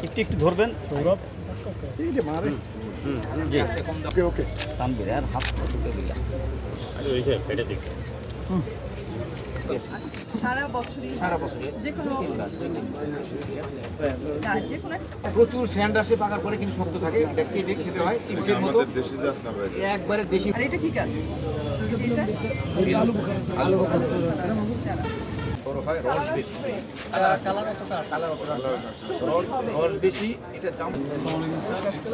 একটু একটু ধরবেন সৌরভ। এই যে মারে জি ওকে ওকে টানবে আর হাত ঢুকে দিলাম। ওই যে পেটে দিক সারা বছরই যে কোনো না, যে কোনো একটা প্রচুর স্যান্ড আসে পাকার পরে কিন্তু শক্ত থাকে, এটা কেটে খেতে হয় চিপসের মতো একবারে দেশি। আর এটা কি কাজ? যেটা আলু চারা। রস বেশি, রস বেশি, এটা জাম।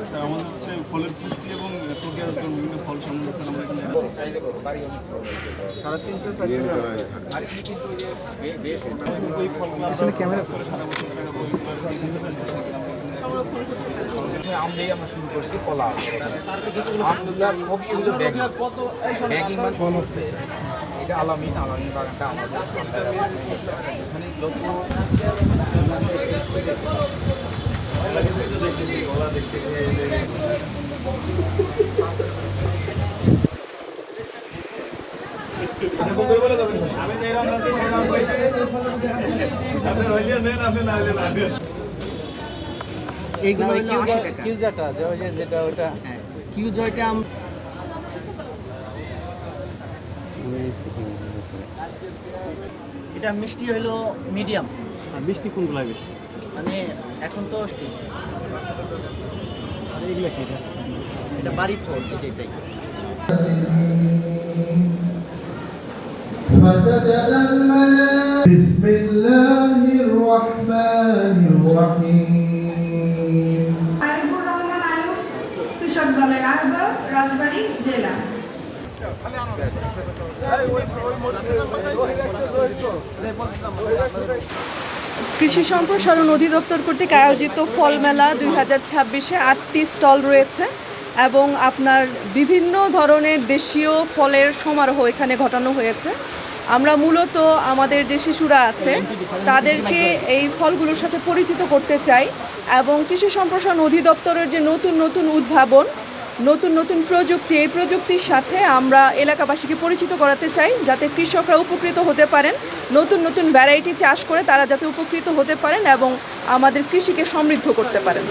স্যার আমাদের হচ্ছে ফলের পুষ্টি এবং প্রক্রিয়াজাতকরণ বিভিন্ন ফল সম্বন্ধে স্যার আমরা এখানে সাড়ে 300 আর এখানে কিন্তু ওই যে বেশ ওই ফলগুলো আসলে ক্যামেরা করে সারা বছর ধরে আম দিয়ে আমরা শুরু করছি, কলা, আমগুলা সবই হলো ব্যাগিং। ব্যাগিং মানে ফল, এটা আলামিন বাগানটা আমাদের এখানে যত এইগুলো হলো 80 টাকা। কিউজাটা যেটা ওটা হ্যাঁ, কিউ জয়টা এটা মিষ্টি হলো মিডিয়াম, আর মিষ্টি কোনগুলো বেশি? মানে এখন তো আর এগুলো কি? এটা বাড়ি ফল, এটাই। فسجد الملائكة بسم الله الرحمن الرحيم আইবুর রহমান আয়ুব, কৃষক দলের আহ্বায়ক, রাজবাড়ী জেলা। কৃষি সম্প্রসারণ অধিদপ্তর কর্তৃক আয়োজিত ফল মেলা 2026-এ 8টি স্টল রয়েছে এবং আপনার বিভিন্ন ধরনের দেশীয় ফলের সমারোহ এখানে ঘটানো হয়েছে। আমরা মূলত আমাদের যে শিশুরা আছে তাদেরকে এই ফলগুলোর সাথে পরিচিত করতে চাই এবং কৃষি সম্প্রসারণ অধিদপ্তরের যে নতুন নতুন উদ্ভাবন, নতুন নতুন প্রযুক্তি, এই প্রযুক্তির সাথে আমরা এলাকাবাসীকে পরিচিত করাতে চাই যাতে কৃষকরা উপকৃত হতে পারেন, নতুন নতুন ভ্যারাইটি চাষ করে তারা যাতে উপকৃত হতে পারেন এবং আমাদের কৃষিকে সমৃদ্ধ করতে পারেন।